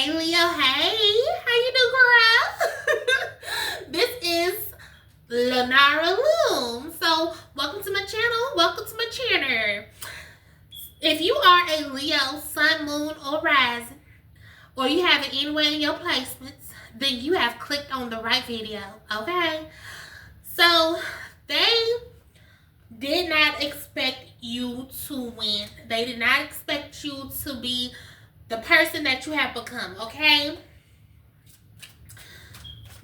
Hey Leo, hey, how you doing, girl? This is Lunara Lume. So, welcome to my channel. Welcome to my channel. If you are a Leo, Sun, Moon, or Rising, or you have it anywhere in your placements, then you have clicked on the right video. Okay. So, they did not expect you to win. They did not expect you to be the person that you have become, okay?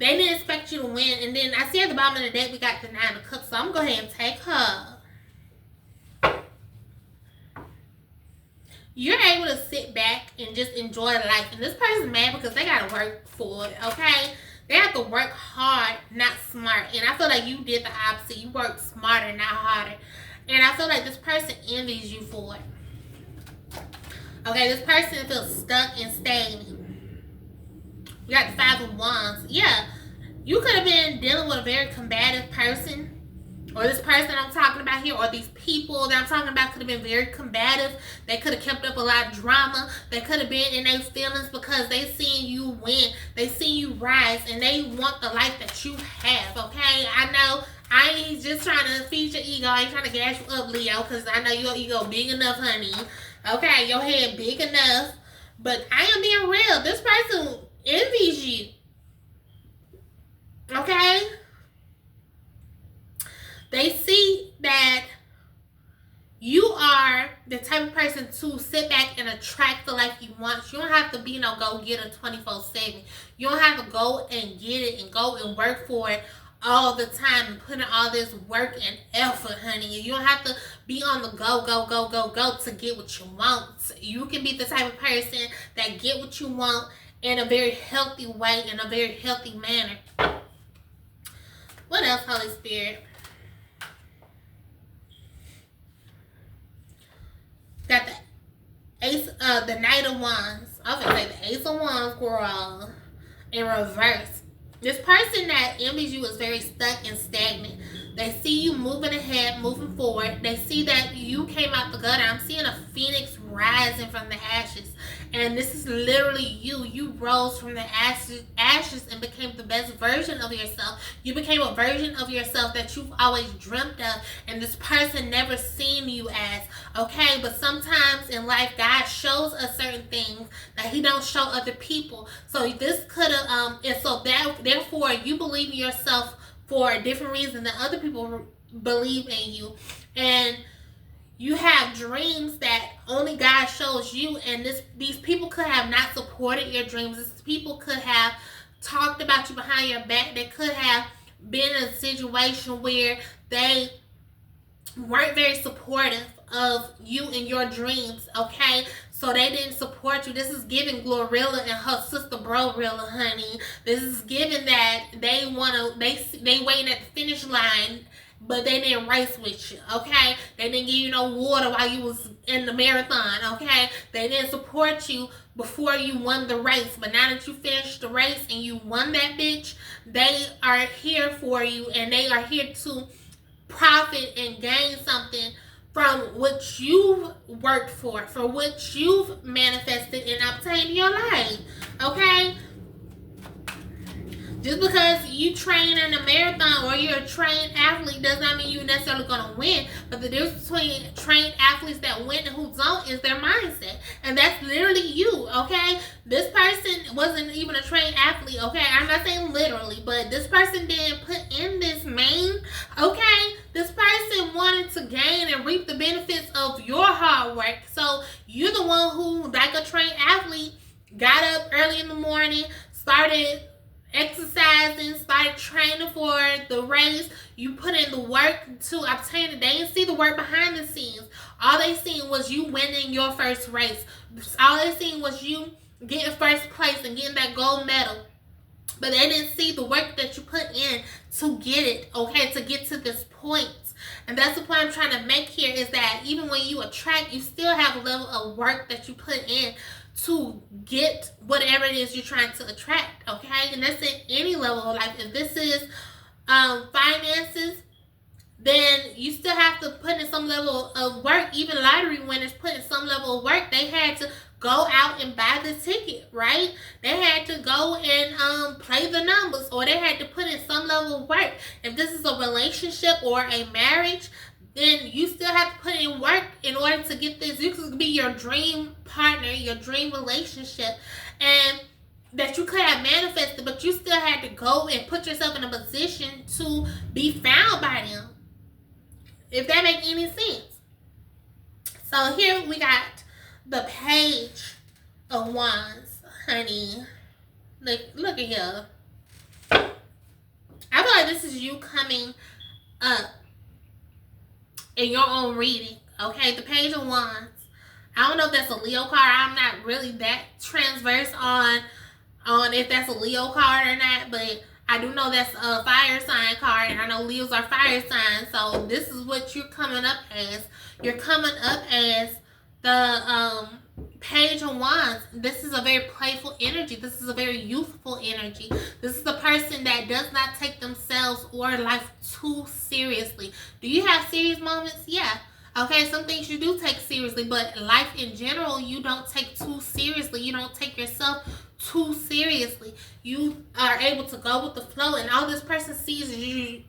They didn't expect you to win. And then I see at the bottom of the deck we got the Nine of Cups, so I'm going to go ahead and take her. You're able to sit back and just enjoy life. And this person's mad because they got to work for it, okay? They have to work hard, not smart. And I feel like you did the opposite. You worked smarter, not harder. And I feel like this person envies you for it. Okay, this person feels stuck and stagnant. We got the Five of Wands. Yeah, you could have been dealing with a very combative person. Or this person I'm talking about here, or these people that I'm talking about could have been very combative. They could have kept up a lot of drama. They could have been in their feelings because they seen you win. They seen you rise, and they want the life that you have, okay? I know I ain't just trying to feed your ego. I ain't trying to gas you up, Leo, because I know your ego big enough, honey. Okay, your head big enough. But I am being real. This person envies you. Okay? They see that you are the type of person to sit back and attract the life you want. You don't have to be no go-getter 24/7. You don't have to go and get it and go and work for it all the time and put in all this work and effort, honey. You don't have to be on the go to get what you want. You can be the type of person that get what you want in a very healthy way, in a very healthy manner. What else, Holy Spirit? Got the Ace, the Knight of Wands. I was gonna say the Ace of Wands, girl, in reverse. This person that envies you is very stuck and stagnant. They see you moving ahead, moving forward. They see that you came out the gutter. I'm seeing a phoenix rising from the ashes. And this is literally you. You rose from the ashes and became the best version of yourself. You became a version of yourself that you've always dreamt of. And this person never seen you as. Okay? But sometimes in life, God shows us certain things that he don't show other people. So this could have, and so therefore you believe in yourself for a different reason than other people believe in you. And you have dreams that only God shows you, and these people could have not supported your dreams. These people could have talked about you behind your back. They could have been in a situation where they weren't very supportive of you and your dreams, okay? So they didn't support you. This is giving Glorilla and her sister Brorilla, honey. This is giving that they waiting at the finish line, but they didn't race with you, okay? They didn't give you no water while you was in the marathon, okay? They didn't support you before you won the race. But now that you finished the race and you won that bitch, they are here for you, and they are here to profit and gain something from what you've worked for what you've manifested and obtained in your life, okay? Just because you train in a marathon or you're a trained athlete does not mean you're necessarily going to win. But the difference between trained athletes that win and who don't is their mindset. And that's literally you, okay? This person wasn't even a trained athlete, okay? I'm not saying literally, but this person didn't put in this main, okay? This person wanted to gain and reap the benefits of your hard work. So you're the one who, like a trained athlete, got up early in the morning, started exercising, started training for the race. You put in the work to obtain it. They didn't see the work behind the scenes. All they seen was you winning your first race. All they seen was you getting first place and getting that gold medal. But they didn't see the work that you put in to get it, okay, to get to this point. And that's the point I'm trying to make here, is that even when you attract, you still have a level of work that you put in to get whatever it is you're trying to attract, okay? And that's in any level of life. If this is finances, then you still have to put in some level of work. Even lottery winners put in some level of work. They had to go out and buy the ticket, right? They had to go and play the numbers, or they had to put in some level of work. If this is a relationship or a marriage, then you still have to put in work in order to get this. This could be your dream partner, your dream relationship, and that you could have manifested, but you still had to go and put yourself in a position to be found by them. If that makes any sense. So here we got the Page of Wands, honey. Look at here. I feel like this is you coming up in your own reading, okay? The Page of Wands. I don't know if that's a Leo card. I'm not really that transverse on if that's a Leo card or not, but I do know that's a fire sign card, and I know Leos are fire signs, so this is what you're coming up as. You're coming up as the Page of Wands. This is a very playful energy. This is a very youthful energy. This is the person that does not take themselves or life too seriously. Do you have serious moments? Yeah. Okay, some things you do take seriously, but life in general, you don't take too seriously. You don't take yourself too seriously. You are able to go with the flow, and all this person sees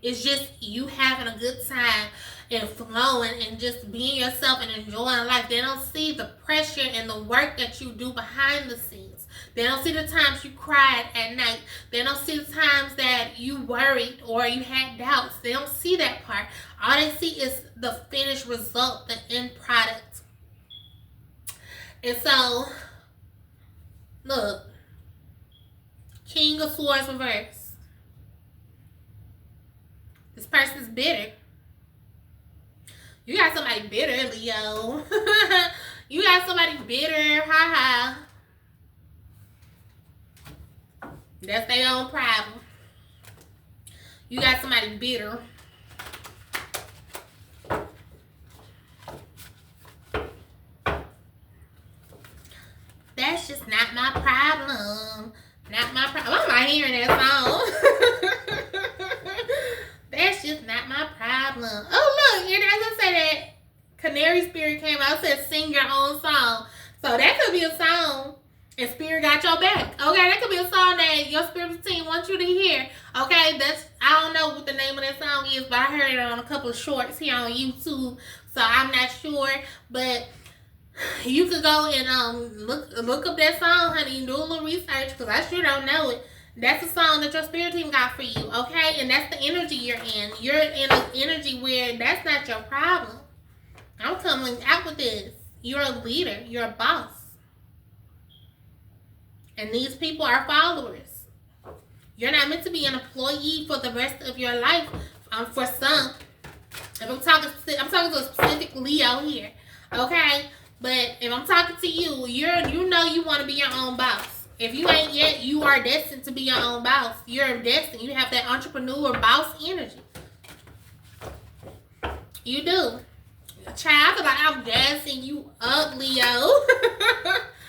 is just you having a good time and flowing and just being yourself and enjoying life. They don't see the pressure and the work that you do behind the scenes. They don't see the times you cried at night. They don't see the times that you worried or you had doubts. They don't see that part. All they see is the finished result, the end product. And so, look, King of Swords reverse. This person's bitter. You got somebody bitter, Leo. You got somebody bitter. Ha ha. That's their own problem. You got somebody bitter. That's just not my problem. Not my problem. I'm not hearing that song. That's just not my problem. Oh, look. And as I said, that Canary Spirit came out and said, sing your own song. So that could be a song. And Spirit got your back. Okay, that could be a song that your spiritual team wants you to hear. Okay, I don't know what the name of that song is, but I heard it on a couple of shorts here on YouTube. So I'm not sure. But you could go and look up that song, honey, and do a little research, because I sure don't know it. That's a song that your spirit team got for you, okay? And that's the energy you're in. You're in an energy where that's not your problem. I'm coming out with this. You're a leader. You're a boss. And these people are followers. You're not meant to be an employee for the rest of your life. For some, if I'm talking to a specific Leo here, okay? But if I'm talking to you, you know you want to be your own boss. If you ain't yet, you are destined to be your own boss. You're destined. You have that entrepreneur boss energy. You do. Child, I feel like I'm gassing you up, Leo.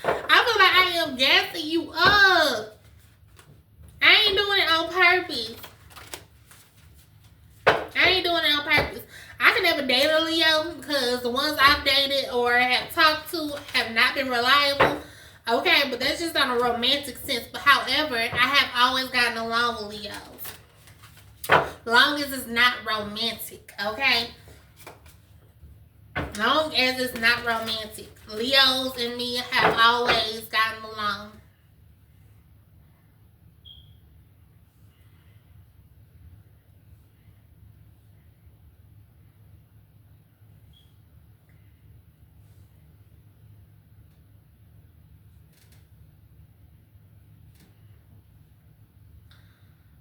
I feel like I am gassing you up. I ain't doing it on purpose. I ain't doing it on purpose. I can never date a Leo because the ones I've dated or have talked to have not been reliable. Okay, but that's just on a romantic sense. But however, I have always gotten along with Leos. Long as it's not romantic, okay? Long as it's not romantic. Leos and me have always gotten along.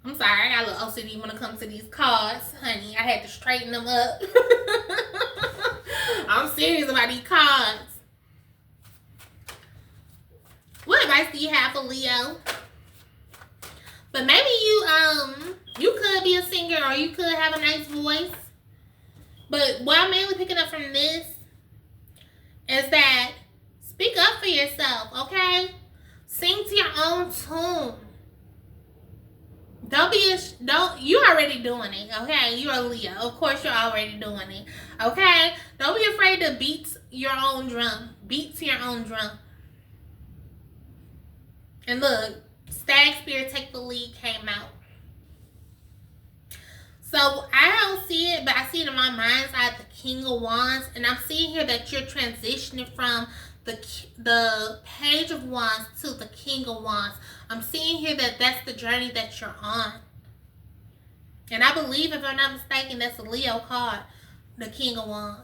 I'm sorry, I got a little OCD when it comes to these cards. Honey, I had to straighten them up. I'm serious about these cards. What advice do you have for Leo? But maybe you could be a singer or you could have a nice voice. But what I'm mainly picking up from this is that speak up for yourself, okay? Sing to your own tune. You already doing it, okay? You're a Leo. Of course you're already doing it, okay? Don't be afraid to beat your own drum. Beat to your own drum. And look, Stag Spirit Take the Lead came out. So I don't see it, but I see it in my mind's eye, the King of Wands. And I'm seeing here that you're transitioning from the Page of Wands to the King of Wands. I'm seeing here that that's the journey that you're on. And I believe, if I'm not mistaken, that's a Leo card, the King of Wands.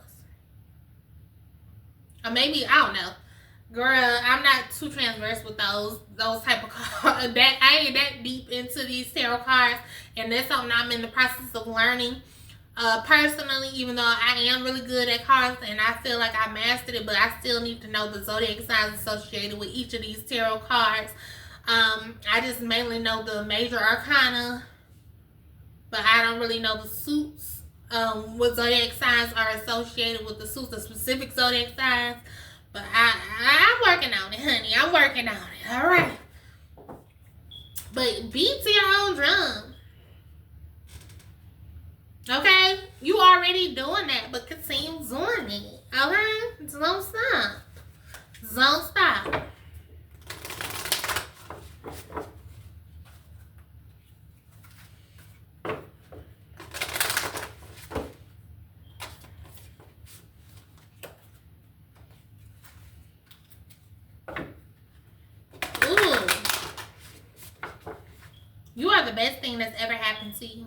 Or maybe, I don't know. Girl, I'm not too transverse with those type of cards. I ain't that deep into these tarot cards. And that's something I'm in the process of learning. Personally, even though I am really good at cards and I feel like I mastered it, but I still need to know the zodiac signs associated with each of these tarot cards. I just mainly know the major arcana, but I don't really know the suits. What zodiac signs are associated with the suits, the specific zodiac signs. But I'm working on it, honey. I'm working on it. All right. But beat to your own drum. Okay? You already doing that, but continue doing it. Okay? Don't stop. Don't stop. You are the best thing that's ever happened to you.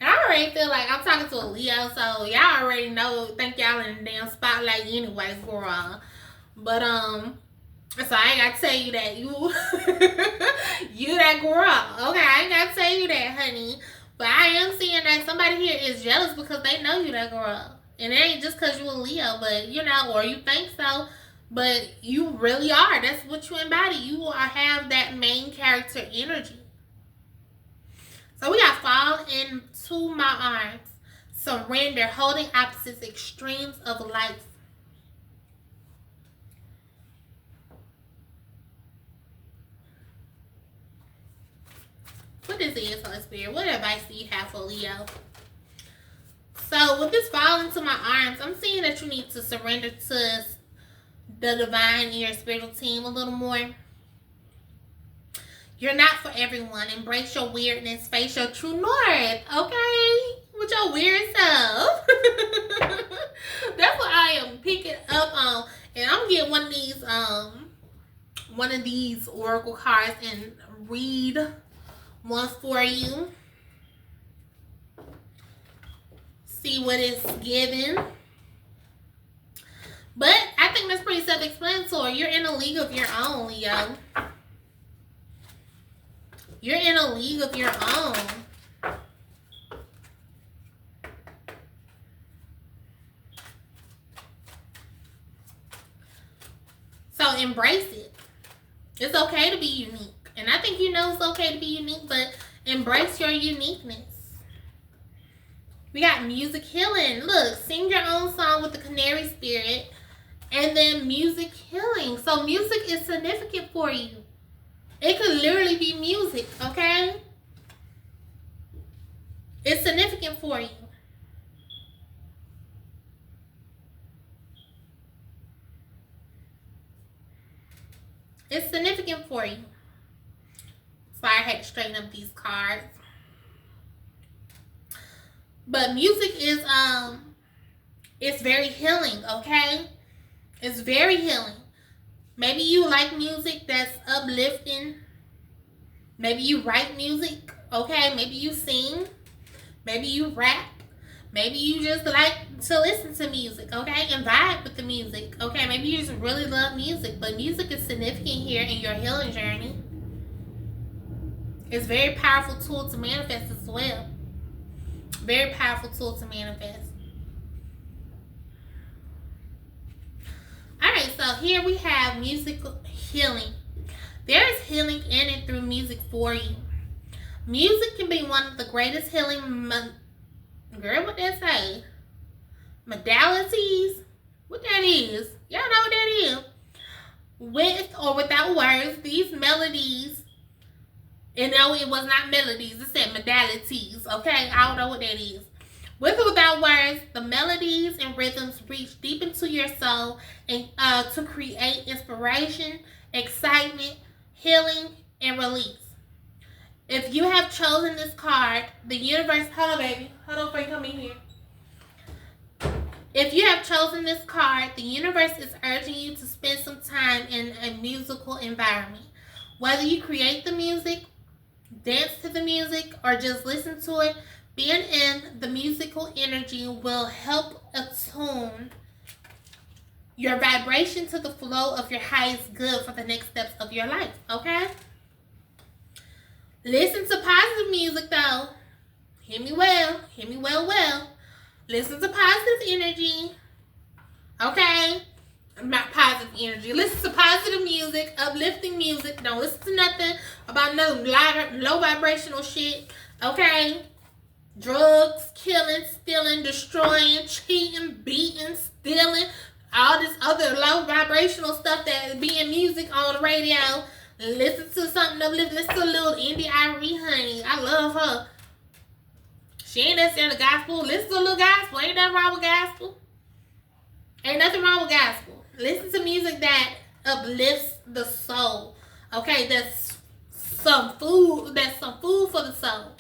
And I already feel like I'm talking to a Leo, so y'all already know, think y'all in the damn spotlight anyways, girl. But, so I ain't gotta tell you that. You that girl. Okay, I ain't gotta tell you that, honey. But I am seeing that somebody here is jealous because they know you that girl. And it ain't just because you a Leo, but, you know, or you think so. But you really are. That's what you embody. You have that main character energy. So we got fall into my arms. Surrender. Holding opposites. Extremes of life. What this is, Holy Spirit? What advice do you have for Leo? So with this fall into my arms, I'm seeing that you need to surrender to the divine in your spiritual team a little more. You're not for everyone. Embrace your weirdness. Face your true north. Okay? With your weird self. That's what I am picking up on. And I'm getting one of these oracle cards and read one for you. See what it's given. But I think that's pretty self-explanatory. You're in a league of your own, Leo. You're in a league of your own. So embrace it. It's okay to be unique. And I think you know it's okay to be unique, but embrace your uniqueness. We got music healing. Look, sing your own song with the canary spirit. And then music healing. So music is significant for you. It could literally be music, okay? It's significant for you. It's significant for you. So I had to straighten up these cards. But music is it's very healing, okay? It's very healing. Maybe you like music that's uplifting. Maybe you write music, okay? Maybe you sing. Maybe you rap. Maybe you just like to listen to music, okay? And vibe with the music, okay? Maybe you just really love music. But music is significant here in your healing journey. It's a very powerful tool to manifest as well. Very powerful tool to manifest. Alright, so here we have music healing. There is healing in and through music for you. Music can be one of the greatest healing girl, what that say? Modalities? What that is? Y'all know what that is. With or without words, these melodies. And no, it was not melodies. It said modalities. Okay? I don't know what that is. With or without words, the melodies melodies and rhythms reach deep into your soul and to create inspiration, excitement, healing, and release. If you have chosen this card, the universe... Hold on, baby. Hold on before you come in here. If you have chosen this card, the universe is urging you to spend some time in a musical environment. Whether you create the music, dance to the music, or just listen to it, being in the musical energy will help attune your vibration to the flow of your highest good for the next steps of your life, okay? Listen to positive music, though. Hear me well. Hear me well. Listen to positive energy. Okay? Not positive energy. Listen to positive music, uplifting music. Don't listen to nothing about no low vibrational shit. Okay? Drugs, killing, stealing, destroying, cheating, beating, stealing. All this other low vibrational stuff that be in music on the radio. Listen to something uplifting. Listen to a little Indie Irie, honey. I love her. She ain't necessarily gospel. Listen to a little gospel. Ain't nothing wrong with gospel. Ain't nothing wrong with gospel. Listen to music that uplifts the soul. Okay, that's some food. That's some food for the soul.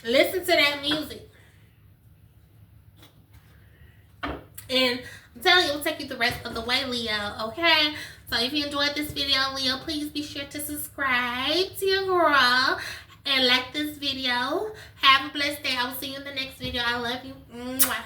Listen to that music. And I'm telling you, it will take you the rest of the way, Leo. Okay? So if you enjoyed this video, Leo, please be sure to subscribe to your girl. And like this video. Have a blessed day. I will see you in the next video. I love you. Mwah.